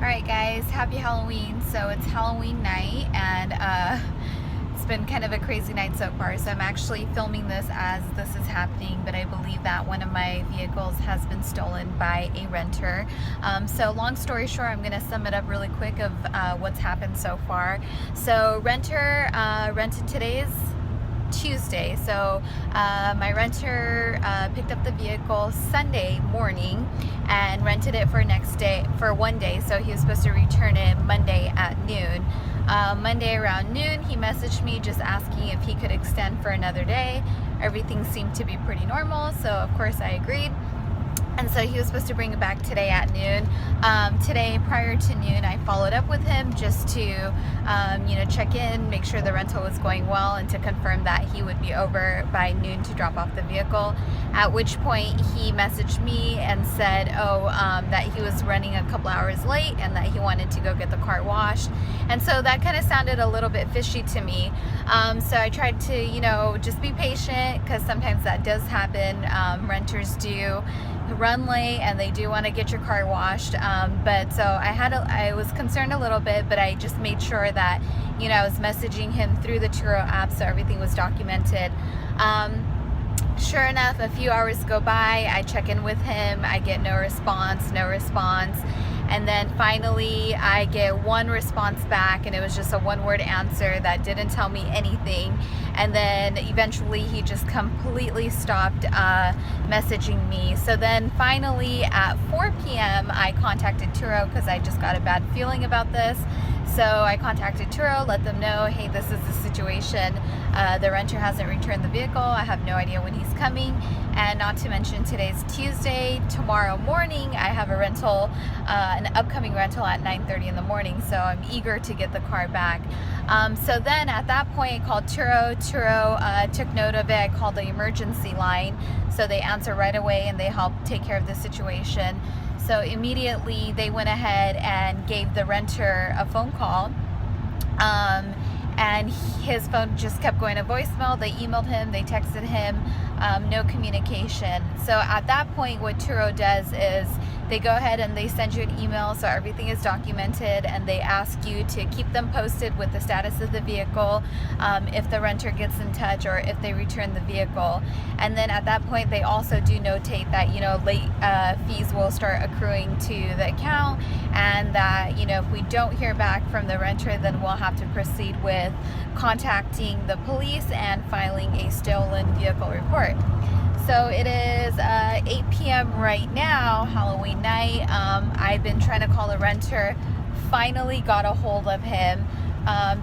Alright guys, happy Halloween. So it's Halloween night and it's been kind of a crazy night so far. So I'm actually filming this as this is happening, but I believe that one of my vehicles has been stolen by a renter. So long story short, I'm going to sum it up really quick of what's happened so far. So renter rented today's Tuesday, so my renter picked up the vehicle Sunday morning and rented it for 1 day, so he was supposed to return it Monday at noon. Monday around noon he messaged me just asking if he could extend for another day. Everything seemed to be pretty normal, so of course I agreed. And so he was supposed to bring it back today at noon. Today, prior to noon, I followed up with him just to, check in, make sure the rental was going well, and to confirm that he would be over by noon to drop off the vehicle. At which point, he messaged me and said, that he was running a couple hours late and that he wanted to go get the car washed. And so that kind of sounded a little bit fishy to me. So I tried to, just be patient, because sometimes that does happen. Renters do run late and they do want to get your car washed, but so I was concerned a little bit, but I just made sure that I was messaging him through the Turo app, so everything was documented. Sure enough, a few hours go by, I check in with him, I get no response, and then finally I get one response back, and it was just a one-word answer that didn't tell me anything. And then eventually he just completely stopped messaging me. So then finally at 4 p.m. I contacted Turo, because I just got a bad feeling about this. So I contacted Turo, let them know, hey, this is the situation. The renter hasn't returned the vehicle. I have no idea when he's coming. And not to mention, today's Tuesday. Tomorrow morning, I have a rental, an upcoming rental at 9:30 in the morning. So I'm eager to get the car back. So then at that point, I called Turo. Turo took note of it. I called the emergency line. So they answer right away and they help take care of the situation. So immediately they went ahead and gave the renter a phone call. And his phone just kept going to voicemail. They emailed him, they texted him, no communication. So at that point, what Turo does is they go ahead and they send you an email, so everything is documented, and they ask you to keep them posted with the status of the vehicle, if the renter gets in touch or if they return the vehicle. And then at that point, they also do notate that late fees will start accruing to the account, and that if we don't hear back from the renter, then we'll have to proceed with contacting the police and filing a stolen vehicle report. So it is 8 p.m. right now, Halloween night. I've been trying to call the renter, finally got a hold of him.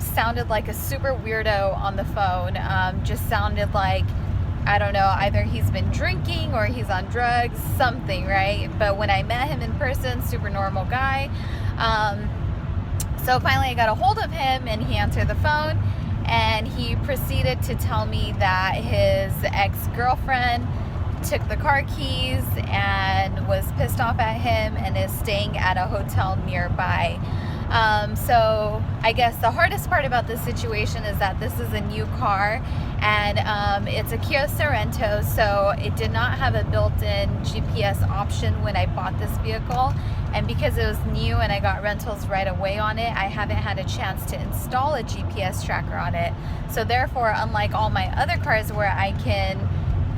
Sounded like a super weirdo on the phone. Just sounded like, I don't know, either he's been drinking or he's on drugs, something, right? But when I met him in person, super normal guy. So finally I got a hold of him and he answered the phone. And he proceeded to tell me that his ex-girlfriend took the car keys and was pissed off at him and is staying at a hotel nearby. So I guess the hardest part about this situation is that this is a new car, and it's a Kia Sorento, so it did not have a built-in GPS option when I bought this vehicle. And because it was new and I got rentals right away on it, I haven't had a chance to install a GPS tracker on it. So therefore, unlike all my other cars where I can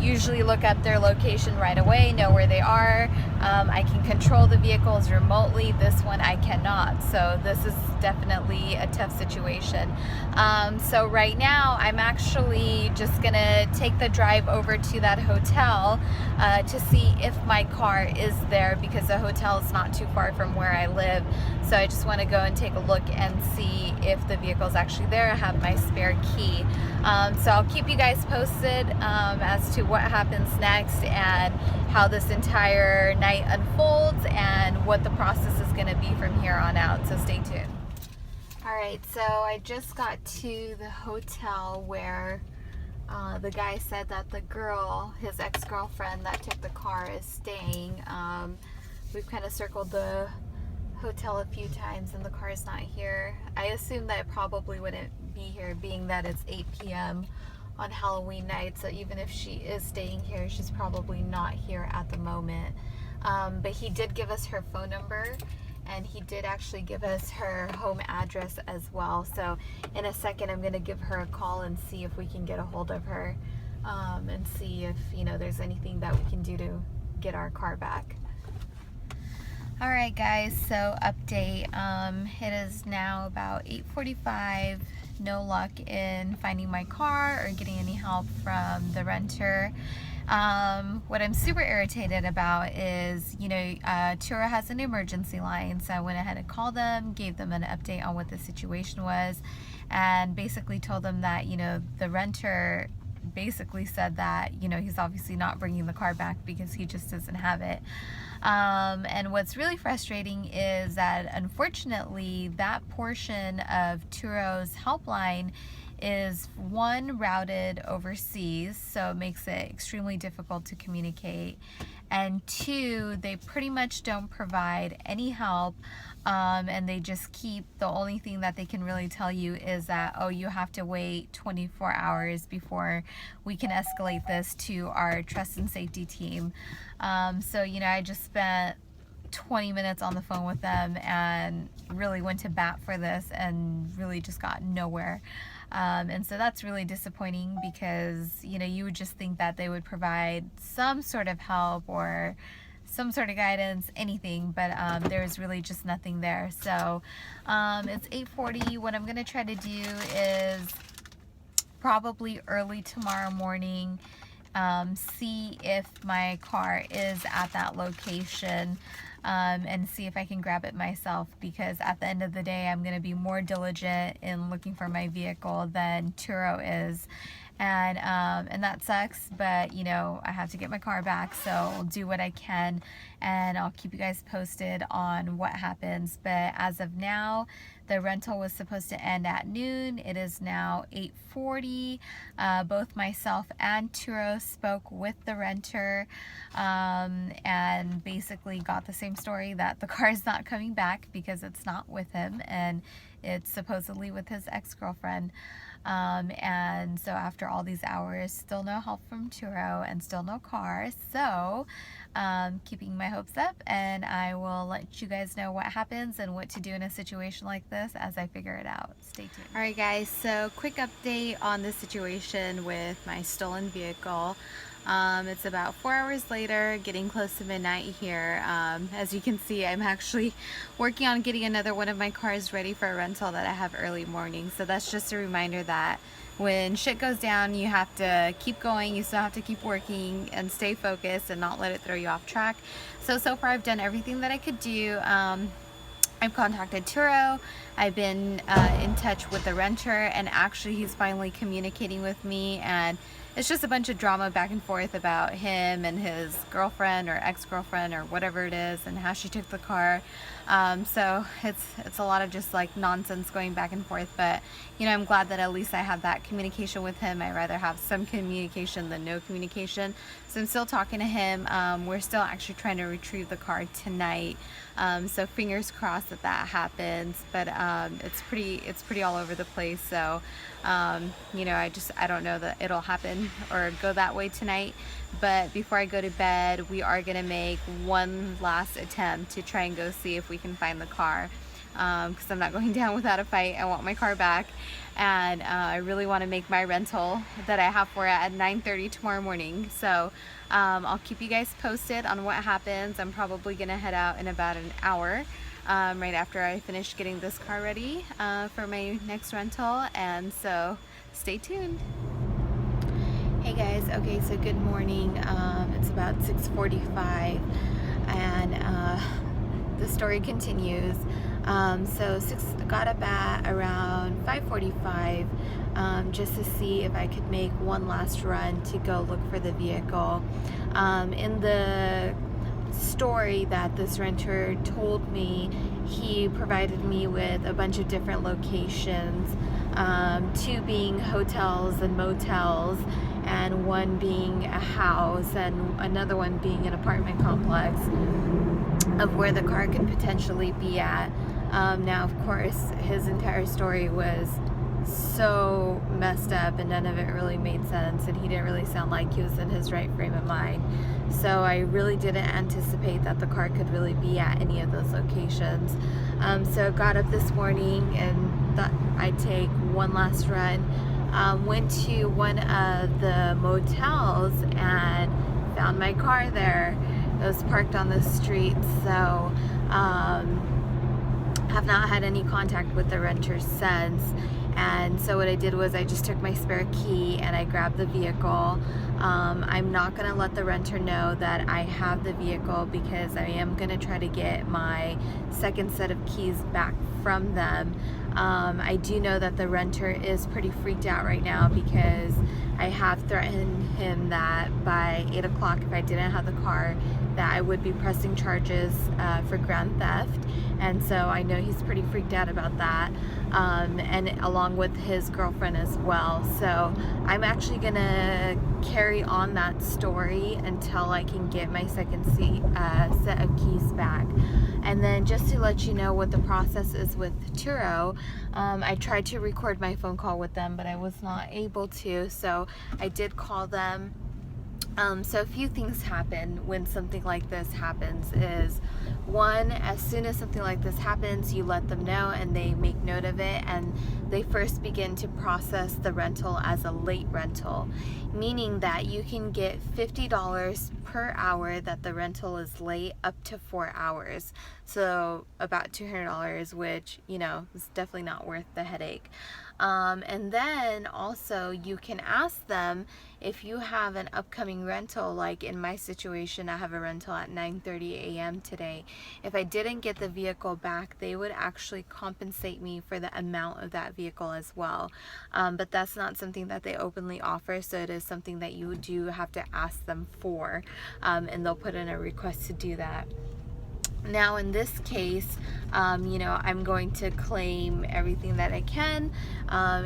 usually look up their location right away, know where they are, I can control the vehicles remotely, this one I cannot. So this is definitely a tough situation. So right now I'm actually just gonna take the drive over to that hotel to see if my car is there, because the hotel is not too far from where I live. So I just want to go and take a look and see if the vehicle is actually there. I have my spare key. So I'll keep you guys posted as to what happens next and how this entire night unfolds and what the process is going to be from here on out. So stay tuned. Alright, so I just got to the hotel where the guy said that the girl, his ex-girlfriend that took the car, is staying. We've kind of circled the hotel a few times and the car is not here. I assume that it probably wouldn't be here, being that it's 8 p.m. on Halloween night, so even if she is staying here, she's probably not here at the moment. But he did give us her phone number, and he did actually give us her home address as well. So in a second I'm gonna give her a call and see if we can get a hold of her, and see if, you know, there's anything that we can do to get our car back. Alright guys, so update. It is now about 8:45. No luck in finding my car or getting any help from the renter. What I'm super irritated about is, you know, Turo has an emergency line, so I went ahead and called them, gave them an update on what the situation was, and basically told them that, you know, the renter basically said that, you know, he's obviously not bringing the car back because he just doesn't have it. And what's really frustrating is that unfortunately that portion of Turo's helpline is, one, routed overseas, so it makes it extremely difficult to communicate, and two, they pretty much don't provide any help, and they just keep, the only thing that they can really tell you is that, oh, you have to wait 24 hours before we can escalate this to our trust and safety team. So, you know, I just spent 20 minutes on the phone with them and really went to bat for this and really just got nowhere. And so that's really disappointing because, you know, you would just think that they would provide some sort of help or some sort of guidance, anything, but there's really just nothing there. So it's 8:40. What I'm gonna try to do is probably early tomorrow morning, see if my car is at that location, and see if I can grab it myself, because at the end of the day I'm going to be more diligent in looking for my vehicle than Turo is, and that sucks, but you know, I have to get my car back, so I'll do what I can and I'll keep you guys posted on what happens. But as of now, the rental was supposed to end at noon. It is now 8:40. Both myself and Turo spoke with the renter, and basically got the same story, that the car is not coming back because it's not with him and it's supposedly with his ex-girlfriend. And so after all these hours, still no help from Turo and still no car. So keeping my hopes up, and I will let you guys know what happens and what to do in a situation like this as I figure it out. Stay tuned. Alright guys, so quick update on the situation with my stolen vehicle. It's about 4 hours later, getting close to midnight here. As you can see, I'm actually working on getting another one of my cars ready for a rental that I have early morning. So that's just a reminder that when shit goes down, you have to keep going, you still have to keep working and stay focused and not let it throw you off track. So far I've done everything that I could do. I've contacted Turo, I've been in touch with the renter, and actually he's finally communicating with me, and it's just a bunch of drama back and forth about him and his girlfriend or ex-girlfriend or whatever it is, and how she took the car. So it's a lot of just like nonsense going back and forth, but you know, I'm glad that at least I have that communication with him. I'd rather have some communication than no communication. So I'm still talking to him. We're still actually trying to retrieve the car tonight. So fingers crossed that that happens, but it's pretty all over the place. So you know, I don't know that it'll happen or go that way tonight, but before I go to bed, we are gonna make one last attempt to try and go see if we can find the car, because I'm not going down without a fight. I want my car back, and I really want to make my rental that I have for it at 9:30 tomorrow morning. So I'll keep you guys posted on what happens. I'm probably gonna head out in about an hour, right after I finish getting this car ready for my next rental, and so stay tuned. Hey guys, okay, so good morning. It's about 6:45, and the story continues. So got up at around 5:45 just to see if I could make one last run to go look for the vehicle. In the story that this renter told me, he provided me with a bunch of different locations, 2 being hotels and motels, and 1 being a house, and another one being an apartment complex of where the car could potentially be at. Now of course his entire story was so messed up and none of it really made sense, and he didn't really sound like he was in his right frame of mind. So I really didn't anticipate that the car could really be at any of those locations. So I got up this morning and thought I'd take one last run. Went to one of the motels and found my car there. It was parked on the street, so have not had any contact with the renters since. And so what I did was I just took my spare key and I grabbed the vehicle. I'm not going to let the renter know that I have the vehicle because I am going to try to get my second set of keys back from them. I do know that the renter is pretty freaked out right now because I have threatened him that by 8 o'clock, if I didn't have the car, that I would be pressing charges for grand theft. And so I know he's pretty freaked out about that, and along with his girlfriend as well. So I'm actually gonna carry on that story until I can get my second set of keys back. And then just to let you know what the process is with Turo, I tried to record my phone call with them, but I was not able to, so I did call them. So a few things happen when something like this happens is, one, as soon as something like this happens, you let them know and they make note of it, and they first begin to process the rental as a late rental, meaning that you can get $50 per hour that the rental is late, up to 4 hours. So about $200, which, you know, is definitely not worth the headache. And then also you can ask them if you have an upcoming rental. Like in my situation, I have a rental at 9:30 a.m. today. If I didn't get the vehicle back, they would actually compensate me for the amount of that vehicle as well. But that's not something that they openly offer, so it is something that you do have to ask them for, and they'll put in a request to do that. Now in this case, you know, I'm going to claim everything that I can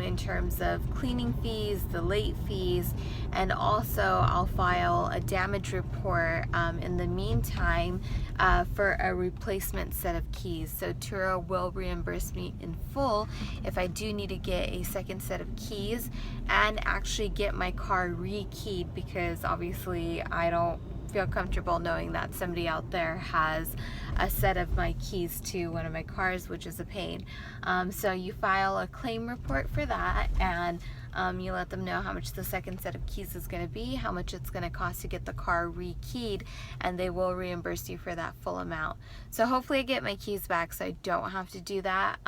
in terms of cleaning fees, the late fees, and also I'll file a damage report in the meantime for a replacement set of keys. So Turo will reimburse me in full if I do need to get a second set of keys and actually get my car re-keyed, because obviously I don't feel comfortable knowing that somebody out there has a set of my keys to one of my cars, which is a pain. So you file a claim report for that, and you let them know how much the second set of keys is going to be, how much it's going to cost to get the car re-keyed, and they will reimburse you for that full amount. So hopefully I get my keys back so I don't have to do that,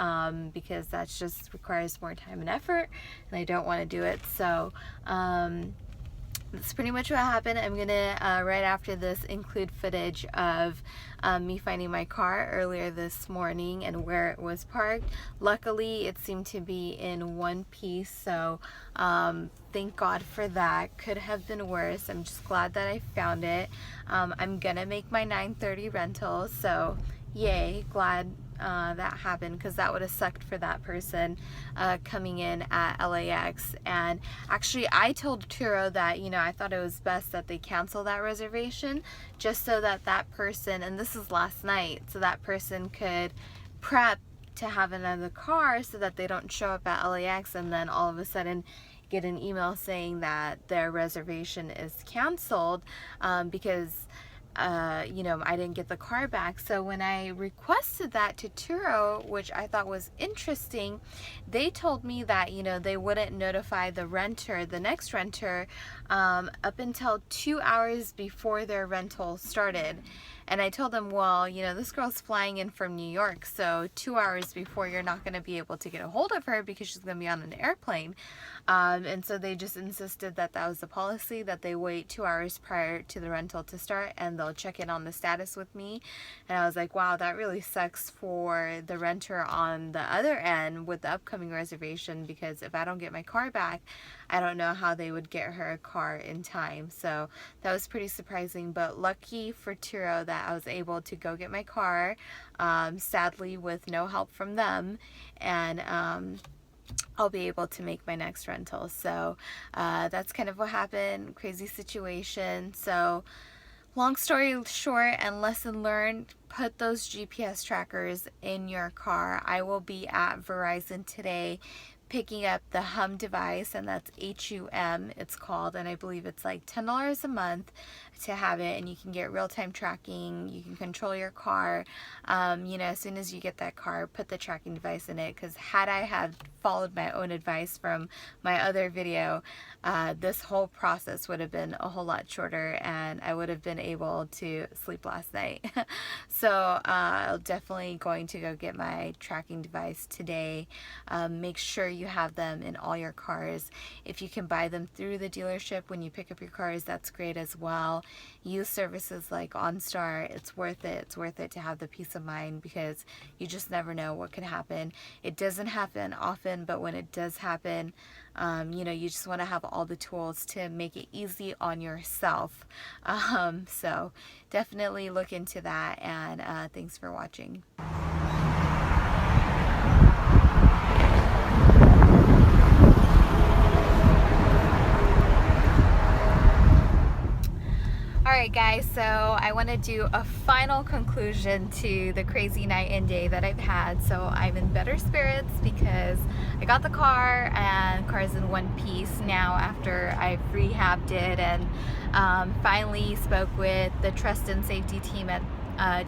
because that just requires more time and effort, and I don't want to do it. So that's pretty much what happened. I'm gonna right after this include footage of me finding my car earlier this morning and where it was parked. Luckily it seemed to be in one piece, so thank God for that. Could have been worse. I'm just glad that I found it. I'm gonna make my 9:30 rental, so yay, glad that happened, because that would have sucked for that person coming in at LAX. And actually I told Turo that, you know, I thought it was best that they cancel that reservation, just so that that person, and this is last night, so that person could prep to have another car so that they don't show up at LAX and then all of a sudden get an email saying that their reservation is canceled because you know, I didn't get the car back. So when I requested that to Turo, which I thought was interesting, they told me that, you know, they wouldn't notify the renter, the next renter, up until 2 hours before their rental started. And I told them, well, you know, this girl's flying in from New York, so 2 hours before you're not going to be able to get a hold of her because she's going to be on an airplane. And so they just insisted that that was the policy, that they wait 2 hours prior to the rental to start and they'll check in on the status with me. And I was like, wow, that really sucks for the renter on the other end with the upcoming reservation, because if I don't get my car back, I don't know how they would get her a car in time. So that was pretty surprising, but lucky for Turo that I was able to go get my car, sadly with no help from them, and I'll be able to make my next rental. So that's kind of what happened. Crazy situation. So long story short and lesson learned, put those GPS trackers in your car. I will be at Verizon today picking up the Hum device, and that's HUM it's called, and I believe it's like $10 a month to have it, and you can get real-time tracking, you can control your car. You know, as soon as you get that car, put the tracking device in it, because had I had followed my own advice from my other video, this whole process would have been a whole lot shorter, and I would have been able to sleep last night. So I'm definitely going to go get my tracking device today. Make sure you have them in all your cars. If you can buy them through the dealership when you pick up your cars, that's great as well. Use services like OnStar. It's worth it. It's worth it to have the peace of mind, because you just never know what could happen. It doesn't happen often, but when it does happen, you know, you just want to have all the tools to make it easy on yourself. So definitely look into that, and thanks for watching. Alright guys, so I want to do a final conclusion to the crazy night and day that I've had. So I'm in better spirits because I got the car, and car's in one piece now after I've rehabbed it, and finally spoke with the trust and safety team at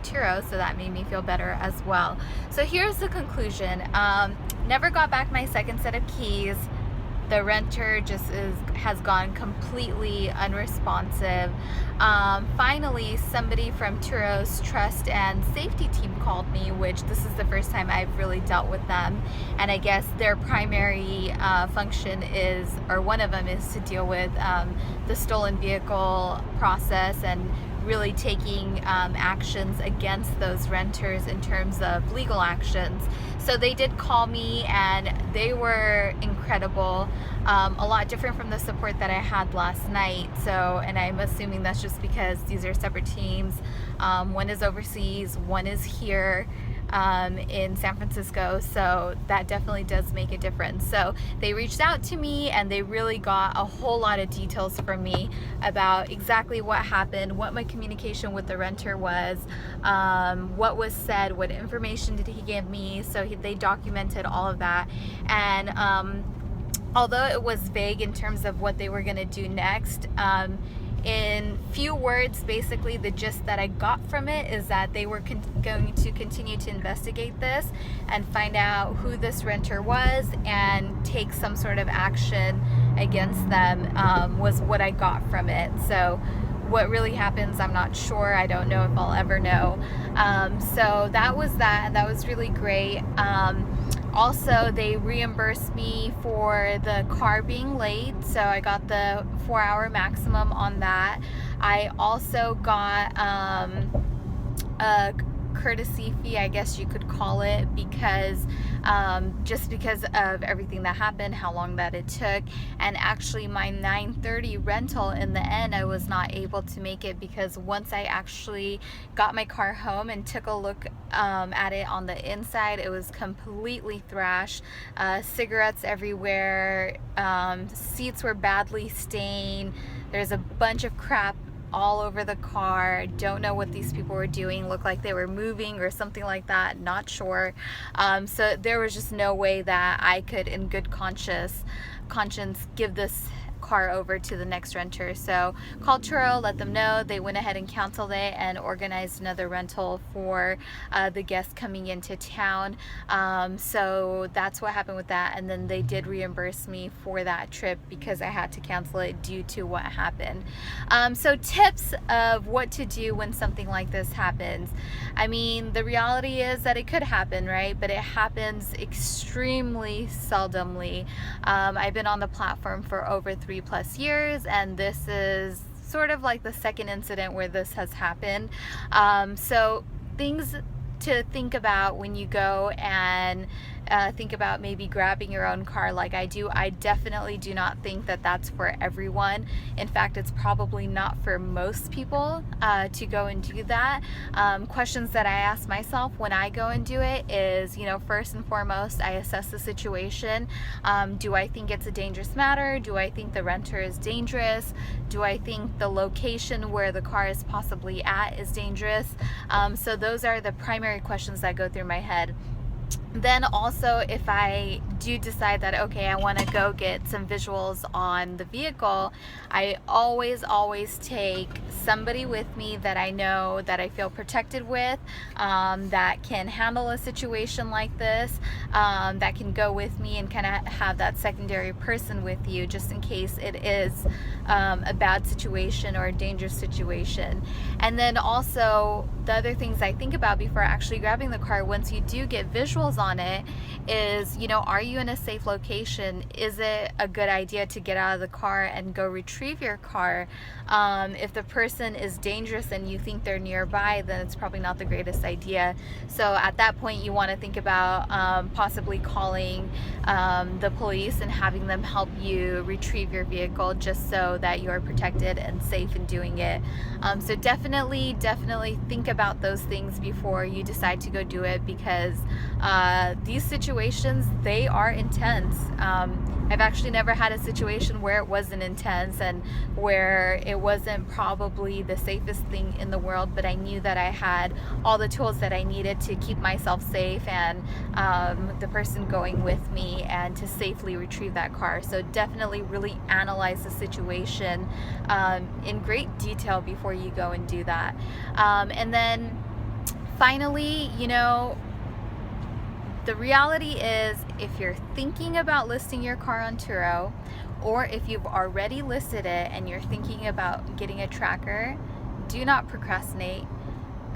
Turo, so that made me feel better as well. So here's the conclusion. Never got back my second set of keys. The renter just has gone completely unresponsive. Finally, somebody from Turo's trust and safety team called me, which this is the first time I've really dealt with them. And I guess their primary function is, or one of them is, to deal with the stolen vehicle process and really taking actions against those renters in terms of legal actions. So they did call me, and they were incredible. A lot different from the support that I had last night. So, and I'm assuming that's just because these are separate teams. One is overseas, one is here in San Francisco, so that definitely does make a difference. So they reached out to me, and they really got a whole lot of details from me about exactly what happened, what my communication with the renter was, what was said, what information did he give me. So they documented all of that, and although it was vague in terms of what they were going to do next, in few words, basically the gist that I got from it is that they were going to continue to investigate this and find out who this renter was and take some sort of action against them, was what I got from it. So what really happens, I'm not sure. I don't know if I'll ever know. So that was that, and that was really great. Also, they reimbursed me for the car being late, so I got the 4-hour maximum on that. I also got a courtesy fee, I guess you could call it, because just because of everything that happened, how long that it took. And actually my 9:30 rental, in the end, I was not able to make it, because once I actually got my car home and took a look at it on the inside, it was completely thrashed. Cigarettes everywhere, seats were badly stained, there's a bunch of crap all over the car. Don't know what these people were doing. Looked like they were moving or something like that, not sure. So there was just no way that I could in good conscience give this car over to the next renter. So called Turo, let them know. They went ahead and canceled it and organized another rental for the guests coming into town. So that's what happened with that, and then they did reimburse me for that trip because I had to cancel it due to what happened. So tips of what to do when something like this happens. I mean, the reality is that it could happen, right? But it happens extremely seldomly. I've been on the platform for over 3+ years, and this is sort of like the second incident where this has happened. So things to think about when you go and think about maybe grabbing your own car like I do. I definitely do not think that that's for everyone. In fact, it's probably not for most people to go and do that. Questions that I ask myself when I go and do it is, you know, first and foremost, I assess the situation. Do I think it's a dangerous matter? Do I think the renter is dangerous? Do I think the location where the car is possibly at is dangerous? So those are the primary questions that go through my head. Then also, if I do decide that, okay, I want to go get some visuals on the vehicle, I always take somebody with me that I know, that I feel protected with, that can handle a situation like this, that can go with me and kind of have that secondary person with you just in case it is a bad situation or a dangerous situation. And then also, the other things I think about before actually grabbing the car, once you do get visuals on it, is, you know, are you in a safe location? Is it a good idea to get out of the car and go retrieve your car? If the person is dangerous and you think they're nearby, then it's probably not the greatest idea. So at that point, you want to think about possibly calling the police and having them help you retrieve your vehicle, just so that you're protected and safe in doing it. So definitely think about those things before you decide to go do it, because these situations, they are intense. I've actually never had a situation where it wasn't intense and where it wasn't probably the safest thing in the world, but I knew that I had all the tools that I needed to keep myself safe and the person going with me, and to safely retrieve that car. So definitely really analyze the situation in great detail before you go and do that. And then finally, you know, the reality is, if you're thinking about listing your car on Turo, or if you've already listed it and you're thinking about getting a tracker, do not procrastinate.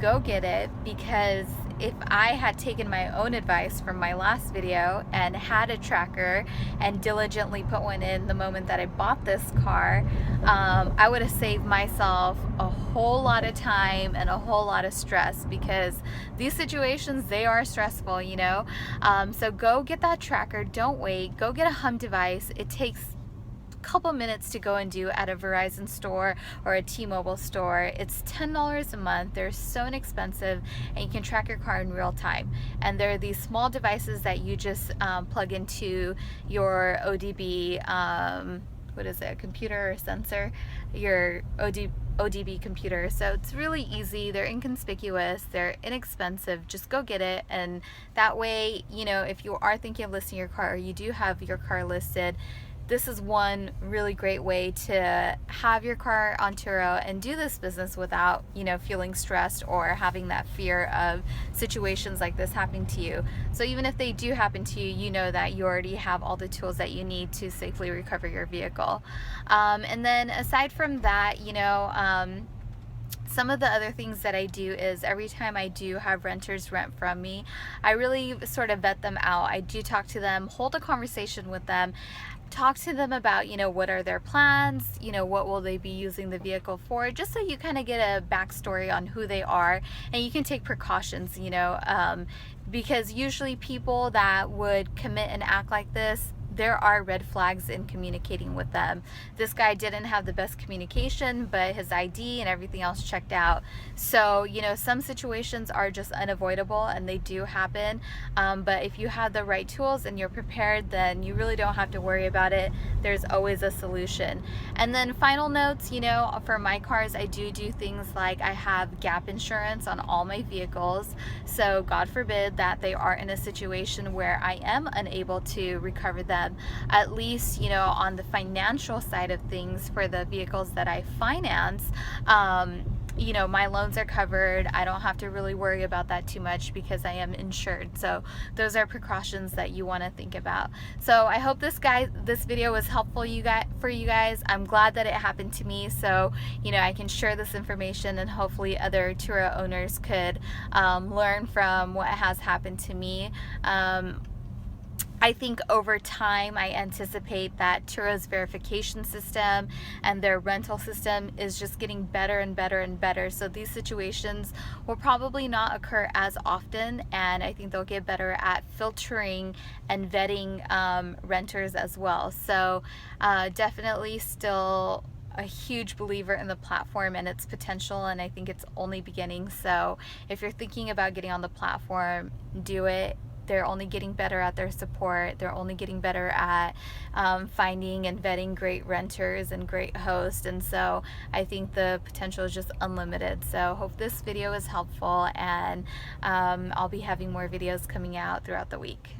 Go get it, because if I had taken my own advice from my last video and had a tracker and diligently put one in the moment that I bought this car, I would have saved myself a whole lot of time and a whole lot of stress, because these situations, they are stressful, you know. So go get that tracker. Don't wait. Go get a home device. It takes couple minutes to go and do at a Verizon store or a T-Mobile store. It's $10 a month. They're so inexpensive, and you can track your car in real time. And there are these small devices that you just plug into your ODB, what is it, a computer or sensor, your ODB computer. So it's really easy. They're inconspicuous. They're inexpensive. Just go get it. And that way, you know, if you are thinking of listing your car, or you do have your car listed, this is one really great way to have your car on Turo and do this business without, you know, feeling stressed or having that fear of situations like this happening to you. So even if they do happen to you, you know that you already have all the tools that you need to safely recover your vehicle. And then aside from that, you know, some of the other things that I do is, every time I do have renters rent from me, I really sort of vet them out. I do talk to them, hold a conversation with them, talk to them about, you know, what are their plans, you know, what will they be using the vehicle for, just so you kind of get a backstory on who they are, and you can take precautions, you know, because usually people that would commit and act like this, there are red flags in communicating with them. This guy didn't have the best communication, but his ID and everything else checked out. So, you know, some situations are just unavoidable and they do happen. But if you have the right tools and you're prepared, then you really don't have to worry about it. There's always a solution. And then final notes, you know, for my cars, I do things like I have gap insurance on all my vehicles. So God forbid that they are in a situation where I am unable to recover them, at least, you know, on the financial side of things for the vehicles that I finance, you know, my loans are covered. I don't have to really worry about that too much because I am insured. So those are precautions that you want to think about. So I hope this video was helpful for you guys. I'm glad that it happened to me, so, you know, I can share this information and hopefully other Turo owners could learn from what has happened to me. I think over time, I anticipate that Turo's verification system and their rental system is just getting better and better and better. So these situations will probably not occur as often, and I think they'll get better at filtering and vetting renters as well. So definitely still a huge believer in the platform and its potential, and I think it's only beginning. So if you're thinking about getting on the platform, do it. they're only getting better at their support. They're only getting better at finding and vetting great renters and great hosts. And so I think the potential is just unlimited. So hope this video is helpful, and I'll be having more videos coming out throughout the week.